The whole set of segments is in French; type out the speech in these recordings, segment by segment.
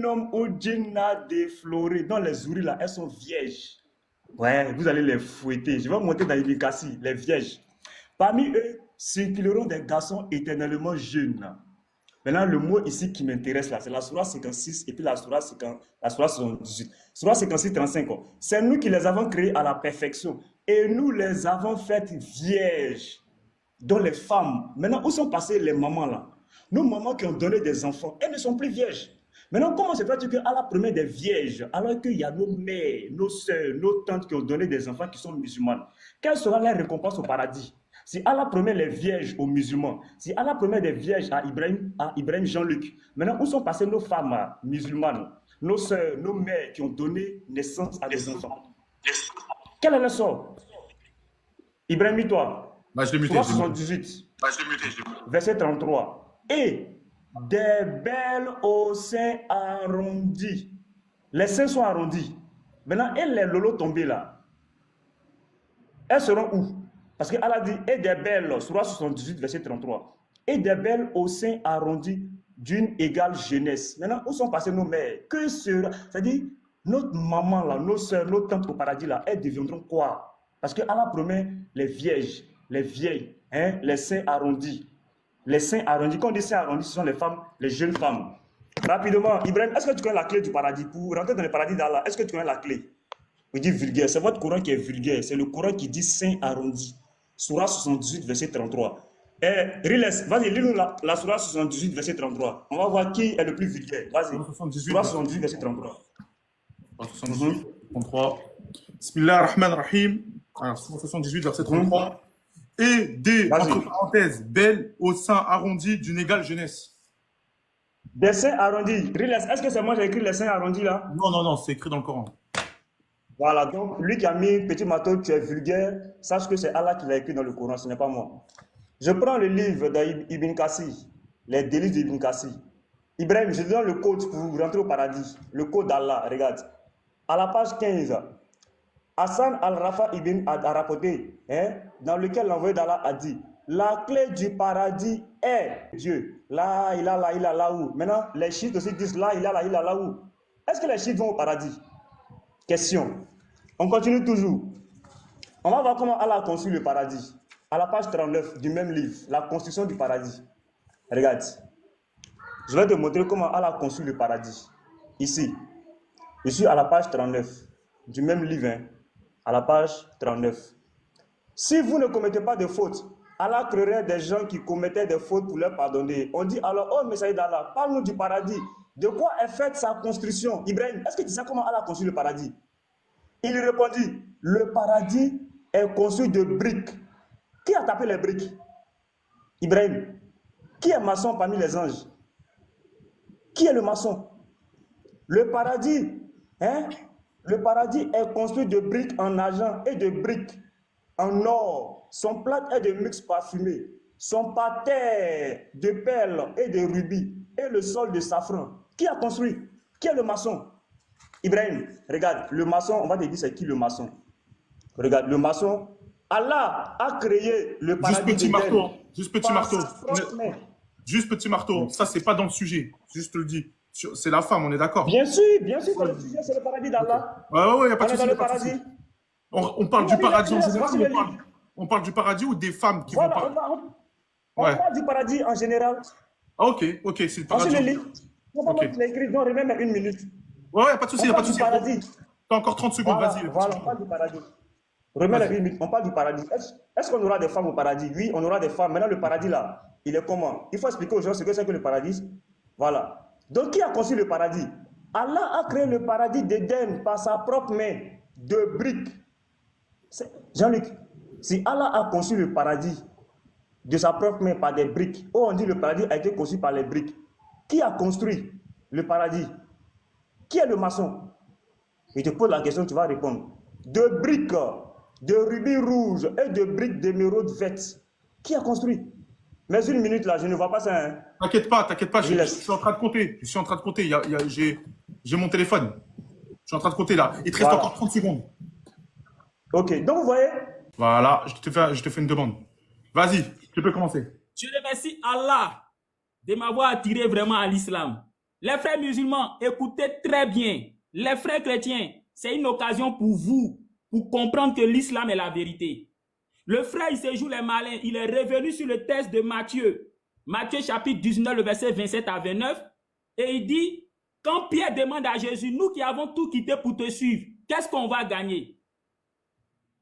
homme ou djinna défloré, dans les ouris là, elles sont vierges. Ouais, vous allez les fouetter. Je vais monter dans Ibn Kassi, les vierges. Parmi eux, circuleront des garçons éternellement jeunes. Maintenant, le mot ici qui m'intéresse là, c'est la Sourate 56 et puis la Sourate 78. Sourate 56, 35. C'est nous qui les avons créés à la perfection et nous les avons faites vierges, dont les femmes. Maintenant, où sont passées les mamans là? Nos mamans qui ont donné des enfants, elles ne sont plus vierges. Maintenant, comment se fait-il qu'Allah promet des vierges alors qu'il y a nos mères, nos soeurs, nos tantes qui ont donné des enfants qui sont musulmanes? Quelle sera leur récompense au paradis? Si Allah promet les vierges aux musulmans, si Allah promet des vierges à Ibrahim Jean-Luc, maintenant où sont passées nos femmes musulmanes, nos soeurs, nos mères qui ont donné naissance à des enfants? Quel est le sort? Ibrahim, toi, Bah, je l'ai muté. Sourate 78, verset 33. Et des belles aux seins arrondis. Les seins sont arrondis. Maintenant, et les lolos tombés là, elles seront où? Parce qu'Allah dit, et des belles, Sourate 78, verset 33. Et des belles aux seins arrondis d'une égale jeunesse. Maintenant, où sont passées nos mères? Que sera? C'est-à-dire, notre maman là, nos soeurs, nos tantes au paradis là, elles deviendront quoi? Parce qu'Allah promet les vierges, les vieilles, hein, les seins arrondis. Les seins arrondis, quand on dit seins arrondis, ce sont les femmes, les jeunes femmes. Rapidement, Ibrahim, est-ce que tu connais la clé du paradis? Pour rentrer dans le paradis d'Allah, est-ce que tu connais la clé? Il dit vulgaire, c'est votre Coran qui est vulgaire, c'est le Coran qui dit seins arrondis. Sourate 78, verset 33. Riles, vas-y, lis-nous la Sourate 78, verset 33. On va voir qui est le plus vulgaire. Vas-y. Sourate 78, verset 33. 78, 33. Bismillah ar-Rahman ar-Rahim. Alors, 78, verset 33. Et des, entre parenthèses, belles au sein arrondi d'une égale jeunesse. Des seins arrondis. Riles, est-ce que c'est moi qui ai écrit les seins arrondis là? Non, c'est écrit dans le Coran. Voilà, donc lui qui a mis petit marteau, tu es vulgaire, sache que c'est Allah qui l'a écrit dans le Coran, ce n'est pas moi. Je prends le livre d'Ibn Kassi, les délices d'Ibn Kassi. Ibrahim, je te donne le code pour rentrer au paradis. Le code d'Allah, regarde. À la page 15, Hassan al-Rafa ibn a rapporté, dans lequel l'envoyé d'Allah a dit, la clé du paradis est Dieu. La ilaha illallah. Maintenant, les chiites aussi disent la ilaha illallah. Est-ce que les chiites vont au paradis? Question. On continue toujours. On va voir comment Allah a conçu le paradis. À la page 39 du même livre, la construction du paradis. Regarde. Je vais te montrer comment Allah a conçu le paradis. Ici. Je suis à la page 39 du même livre. À la page 39. Si vous ne commettez pas de fautes, Allah créerait des gens qui commettaient des fautes pour leur pardonner. On dit alors, oh messager d'Allah, parle-nous du paradis. De quoi est faite sa construction? Ibrahim, est-ce que tu sais comment Allah a conçu le paradis? Il répondit, le paradis est construit de briques. Qui a tapé les briques? Ibrahim. Qui est maçon parmi les anges? Qui est le maçon? Le paradis, le paradis est construit de briques en argent et de briques en or. Son plat est de mix parfumé. Son parterre de perles et de rubis. Et le sol de safran. Qui a construit? Qui est le maçon? Ibrahim, regarde, le maçon, on va te dire c'est qui le maçon. Regarde, le maçon, Allah a créé le paradis. Juste petit marteau. Ça, c'est pas dans le sujet. Juste le dis. C'est la femme, on est d'accord? Bien sûr, c'est le sujet, c'est le paradis d'Allah. Ouais, y a pas de souci. On est dans le paradis. On parle du paradis en général. On parle du paradis ou des femmes qui vont parler? On parle du paradis en général. Ah, ok, c'est le paradis. Ensuite, je l'ai écrit, donc remets une minute. Ouais, pas de souci, On parle du paradis. T'as encore 30 secondes, vas-y. Voilà, on parle du paradis. Remets une minute, on parle du paradis. Est-ce qu'on aura des femmes au paradis? Oui, on aura des femmes. Maintenant, le paradis, là, il est comment? Il faut expliquer aux gens ce que c'est que le paradis. Voilà. Donc, qui a conçu le paradis? Allah a créé le paradis d'Éden par sa propre main, de briques. Jean-Luc, si Allah a conçu le paradis de sa propre main par des briques, on dit le paradis a été conçu par les briques. Qui a construit le paradis? Qui est le maçon? Je te pose la question, tu vas répondre. De briques, de rubis rouges et de briques d'émeraude verte. Qui a construit? Mais une minute là, je ne vois pas ça. Hein. T'inquiète pas, je suis en train de compter. J'ai mon téléphone. Je suis en train de compter là. Il te reste encore 30 secondes. Ok, donc vous voyez? Voilà, je te fais une demande. Vas-y, tu peux commencer. Je remercie Allah de m'avoir attiré vraiment à l'islam. Les frères musulmans, écoutez très bien. Les frères chrétiens, c'est une occasion pour vous, pour comprendre que l'islam est la vérité. Le frère, il se joue les malins. Il est revenu sur le texte de Matthieu. Matthieu chapitre 19, le verset 27 à 29. Et il dit, quand Pierre demande à Jésus, nous qui avons tout quitté pour te suivre, qu'est-ce qu'on va gagner?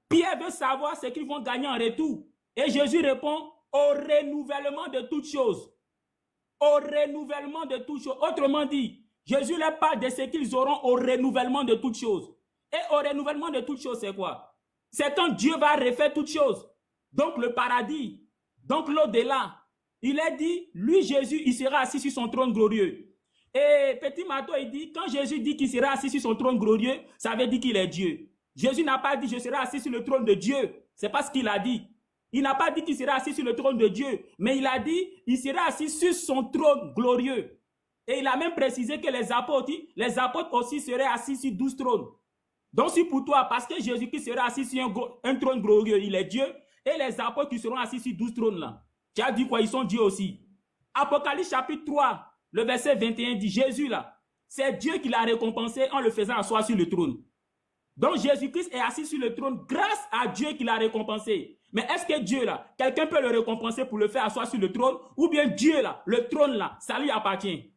Pierre veut savoir ce qu'ils vont gagner en retour. Et Jésus répond, au renouvellement de toutes choses. Au renouvellement de toutes choses. Autrement dit, Jésus leur parle de ce qu'ils auront au renouvellement de toutes choses. Et au renouvellement de toutes choses, c'est quoi? C'est quand Dieu va refaire toutes choses. Donc le paradis, donc l'au-delà. Il est dit, lui Jésus, il sera assis sur son trône glorieux. Et Petit Mato, il dit, quand Jésus dit qu'il sera assis sur son trône glorieux, ça veut dire qu'il est Dieu. Jésus n'a pas dit, je serai assis sur le trône de Dieu. C'est pas ce qu'il a dit. Il n'a pas dit qu'il sera assis sur le trône de Dieu, mais il a dit, il sera assis sur son trône glorieux. Et il a même précisé que les apôtres aussi seraient assis sur 12 trônes. Donc si pour toi, parce que Jésus-Christ sera assis sur un trône glorieux, il est Dieu, et les apôtres qui seront assis sur 12 trônes là, tu as dit quoi? Ils sont Dieu aussi. Apocalypse chapitre 3, le verset 21 dit, Jésus là, c'est Dieu qui l'a récompensé en le faisant asseoir sur le trône. Donc Jésus-Christ est assis sur le trône grâce à Dieu qui l'a récompensé. Mais est-ce que Dieu là, quelqu'un peut le récompenser pour le faire asseoir sur le trône? Ou bien Dieu là, le trône là, ça lui appartient?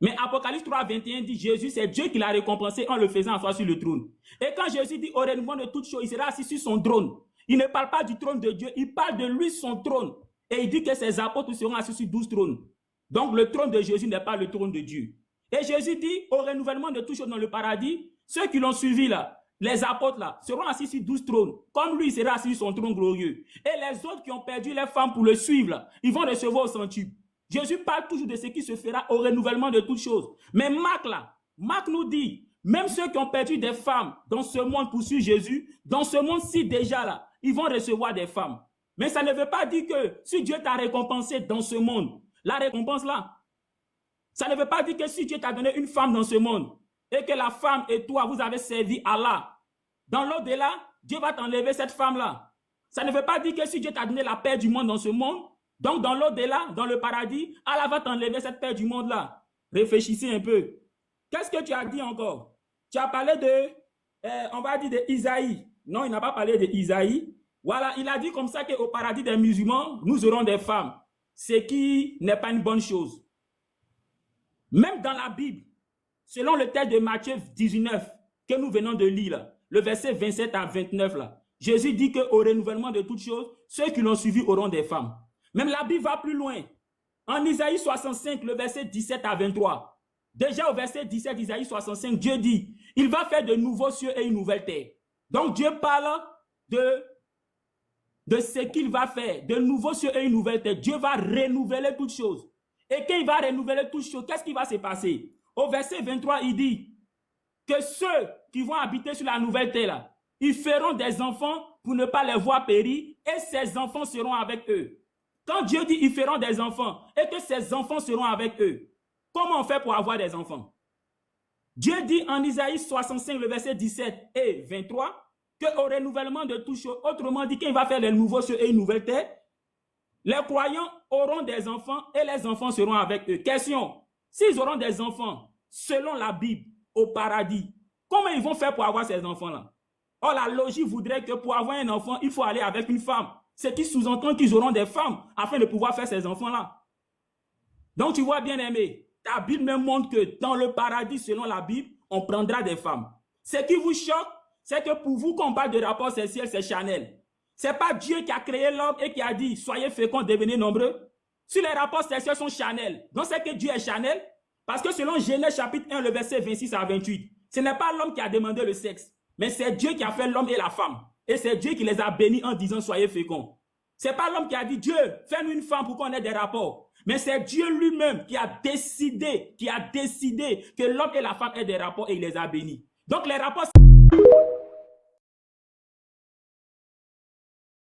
Mais Apocalypse 3, 21 dit, Jésus, c'est Dieu qui l'a récompensé en le faisant asseoir sur le trône. Et quand Jésus dit, au renouvellement de toutes choses, il sera assis sur son trône. Il ne parle pas du trône de Dieu, il parle de lui, son trône. Et il dit que ses apôtres seront assis sur 12 trônes. Donc le trône de Jésus n'est pas le trône de Dieu. Et Jésus dit, au renouvellement de toutes choses dans le paradis, ceux qui l'ont suivi là, les apôtres là, seront assis sur 12 trônes, comme lui il sera assis sur son trône glorieux. Et les autres qui ont perdu les femmes pour le suivre là, ils vont recevoir au centuple. Jésus parle toujours de ce qui se fera au renouvellement de toutes choses. Mais Marc là, Marc nous dit, même ceux qui ont perdu des femmes dans ce monde pour suivre Jésus, dans ce monde-ci déjà là, ils vont recevoir des femmes. Mais ça ne veut pas dire que si Dieu t'a récompensé dans ce monde, la récompense là, ça ne veut pas dire que si Dieu t'a donné une femme dans ce monde, et que la femme et toi, vous avez servi Allah, dans l'au-delà, Dieu va t'enlever cette femme-là. Ça ne veut pas dire que si Dieu t'a donné la paix du monde dans ce monde, donc dans l'au-delà, dans le paradis, Allah va t'enlever cette paix du monde-là. Réfléchissez un peu. Qu'est-ce que tu as dit encore? Tu as parlé de, on va dire de Isaïe. Non, il n'a pas parlé de Isaïe. Voilà, il a dit comme ça qu'au paradis des musulmans, nous aurons des femmes. Ce qui n'est pas une bonne chose. Même dans la Bible, selon le texte de Matthieu 19, que nous venons de lire, là, le verset 27 à 29, là, Jésus dit qu'au renouvellement de toutes choses, ceux qui l'ont suivi auront des femmes. Même la Bible va plus loin. En Isaïe 65, le verset 17 à 23, déjà au verset 17 d'Isaïe 65, Dieu dit, il va faire de nouveaux cieux et une nouvelle terre. Donc Dieu parle de ce qu'il va faire, de nouveaux cieux et une nouvelle terre. Dieu va renouveler toutes choses. Et quand il va renouveler toutes choses, qu'est-ce qui va se passer? Au verset 23, il dit que ceux qui vont habiter sur la nouvelle terre, là, ils feront des enfants pour ne pas les voir périr et ces enfants seront avec eux. Quand Dieu dit ils feront des enfants et que ces enfants seront avec eux, comment on fait pour avoir des enfants? Dieu dit en Isaïe 65, le verset 17 et 23, qu'au renouvellement de toutes choses, autrement dit, qu'il va faire les nouveaux cieux et une nouvelle terre, les croyants auront des enfants et les enfants seront avec eux. Question, s'ils auront des enfants, selon la Bible, au paradis, comment ils vont faire pour avoir ces enfants-là? Or, la logique voudrait que pour avoir un enfant, il faut aller avec une femme. Ce qui sous-entend qu'ils auront des femmes afin de pouvoir faire ces enfants-là. Donc, tu vois, bien aimé, ta Bible me montre que dans le paradis, selon la Bible, on prendra des femmes. Ce qui vous choque, c'est que pour vous, quand on parle de rapport sexuel, c'est charnel. C'est pas Dieu qui a créé l'homme et qui a dit, soyez féconds, devenez nombreux. Si les rapports sexuels sont charnels, donc c'est que Dieu est charnel. Parce que selon Genèse chapitre 1, le verset 26 à 28, ce n'est pas l'homme qui a demandé le sexe, mais c'est Dieu qui a fait l'homme et la femme. Et c'est Dieu qui les a bénis en disant, soyez féconds. C'est pas l'homme qui a dit, Dieu, fais-nous une femme pour qu'on ait des rapports. Mais c'est Dieu lui-même qui a décidé que l'homme et la femme aient des rapports et il les a bénis. Donc les rapports